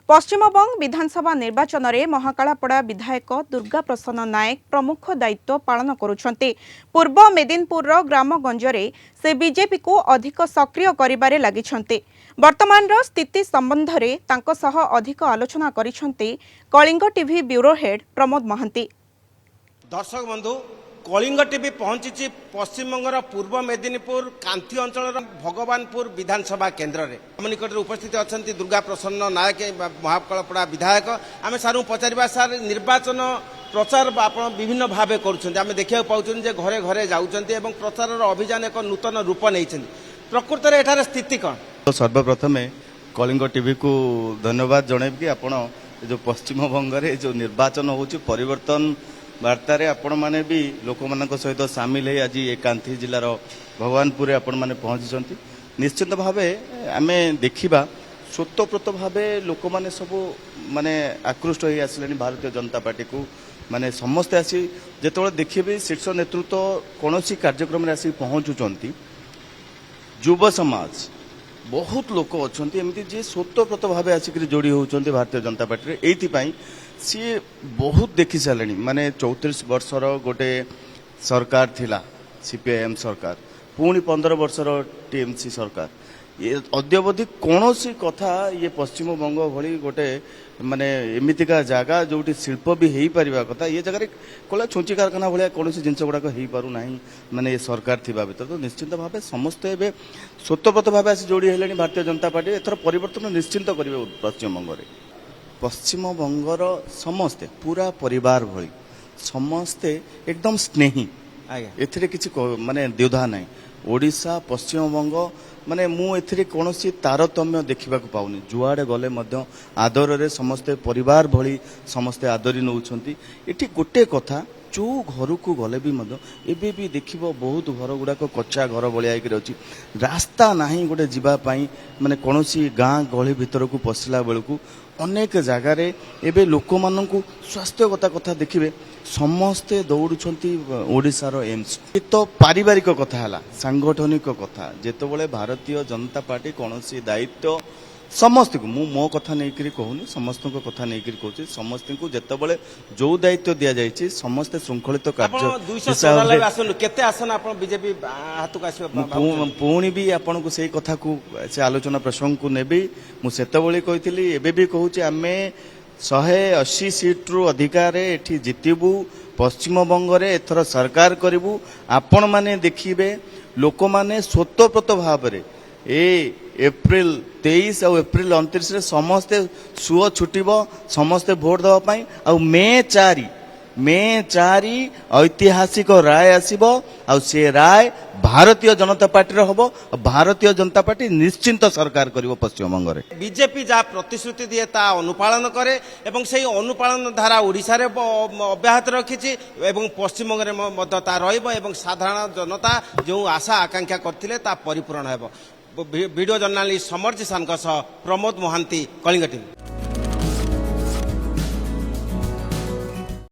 पश्चिमबंग विधानसभा निर्वाचन में महाकालापड़ा विधायक दुर्गा प्रसन्न नायक प्रमुख दायित्व पालन करुछन्ते। पूर्व मेदिनीपुर ग्रामगंजरे से बीजेपी को अधिक सक्रिय करिबारे लागिछन्ते। वर्तमान स्थिति संबंध में तांको सह अधिक आलोचना करिछन्ते Kalinga TV bureau head Pramod Mahanty. दर्शक बंधु, कलिंग टीवी पहुंची पश्चिमबंगर पूर्व मेदिनीपुर कांथी अंचल भगवानपुर विधानसभा केन्द्र में आम निकट उपस्थित अच्छा दुर्गा प्रसन्न नायक महाकालापड़ा विधायक। आम सारू पचार सार निर्वाचन प्रचार आप विभिन्न भाव करें देखा पाँच घरे घरे जाऊँच प्रचार अभियान एक नूतन रूप नहीं प्रकृत में एठार स्थिति कौन। सर्वप्रथम कलिंग टीवी को धन्यवाद जनइब कि आपण जो पश्चिमबंग में जो निर्वाचन हो परिवर्तन वार्तार आपण मैंने भी लोक मान सहित सामिल है आज ये कांथी जिलार भगवानपुर आपण मैंने पहुंची। निश्चित भाव आम देखा स्वतःप्रत भाव लोक मैंने सब माने आकृष्ट हो आसिले भारतीय जनता पार्टी को माने समस्ते आसी जो देखिए शीर्ष नेतृत्व कौन कार्यक्रम में आसिक पहुंचुंट युव समाज बहुत लोक अच्छा एमती जी स्वतःप्रत भाव आसिक जोड़ी होती भारतीय जनता पार्टी ये सी बहुत देखी सारे माने 34 वर्षर गोटे सरकार थिला सीपीआईएम सरकार पुणी 15 वर्षर टीएमसी सरकार ये अद्यावधि कौन सी कथा ये पश्चिमबंग भली गोटे माने एमितिका जगह जो शिल्प भी हो पार कथा ये जगह कला छुंची कारखाना भाया कौन जिनस गुड़ाक हो पार ना माने सरकार थिबा भीतर तो निश्चिंत भाव समस्ते स्वतःप्रत भाव आसी जोड़ी है भारतीय जनता पार्टी एथर परिवर्तन निश्चिंत करेंगे पश्चिमबंग में। पश्चिमबंगर समस्ते पूरा परिवार भली समस्ते एकदम स्नेही एथिरे किसी माने द्विधा ना ओडिशा पश्चिमबंग माने मु एथिरे कौनसी तारतम्य देखा पाऊनी जुआड़े गले मध्य आदर रे समस्ते परिवार भली समस्ते आदरी नौछंती। एठी गोटे कथा जो घर को गले भी एबे भी देखिबो बहुत घर गुड़ाक कच्चा घर भलिया अच्छी रास्ता नाही गोटे जीवाई माने कौनसी गाँ गली भितर को पशिला बेलू अनेक जगार एबे लोक मानू स्वास्थ्यगत कथा देखिए समस्ते दौड़ुंट ओडिशार एम्स तो पारिवारिक कथा है सांगठनिक कथा जितेबाला भारतीय जनता पार्टी कौन दायित्व समस्त को मो कथा नहीं कहूनी समस्त कथा नहीं कहूँ समस्त को जितेबाला जो दायित्व दि जाए समस्ते श्रृंखलित पुणी भी आपन को से कथा को से आलोचना प्रसंग को नेबी मुझे कही एबे भी कहूँ आम 180 सीट्रु अधिकार एठी जितबू पश्चिमबंग रे एथर सरकार करिबू आपण माने देखिबे लोक माने स्वतःप्रत भाव रे एप्रिल 23 और एप्रिल 29 रे समस्ते सुओ छुटिबो समस्ते भोट देवा पई आ मे 4 ऐतिहासिक राय आसीबो आ से राय भारतीय जनता पार्टी रे हबो भारतीय जनता पार्टी निश्चिंत सरकार करिवो पश्चिमबंग रे। बीजेपी जा प्रतिश्रुति दिए ता अनुपालन करे एवं से अनुपालन धारा ओडिशा रे अब्याहत रखिछि एवं पश्चिमबंग रे मध्य ता रहइबो एवं साधारण जनता जो आशा आकांक्षा करथिले ता परिपूर्ण हेबो। Video journalist Samar Jisan Pramod Mahanty, Kalinga TV.